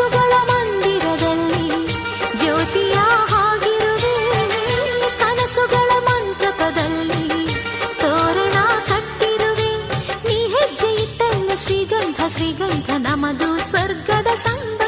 ಕನಸುಗಳ ಮಂದಿರದಲ್ಲಿ ಜ್ಯೋತಿಯ ಹಾಗಿರುವೆ, ಕನಸುಗಳ ಮಂಟಪದಲ್ಲಿ ತೋರಣ ಕಟ್ಟಿರುವೆ. ನೀ ಹೆಜ್ಜೆ ಇಟ್ಟಲ್ಲ ಶ್ರೀಗಂಧ ಶ್ರೀಗಂಧ, ನಮದು ಸ್ವರ್ಗದ ಸಂಗ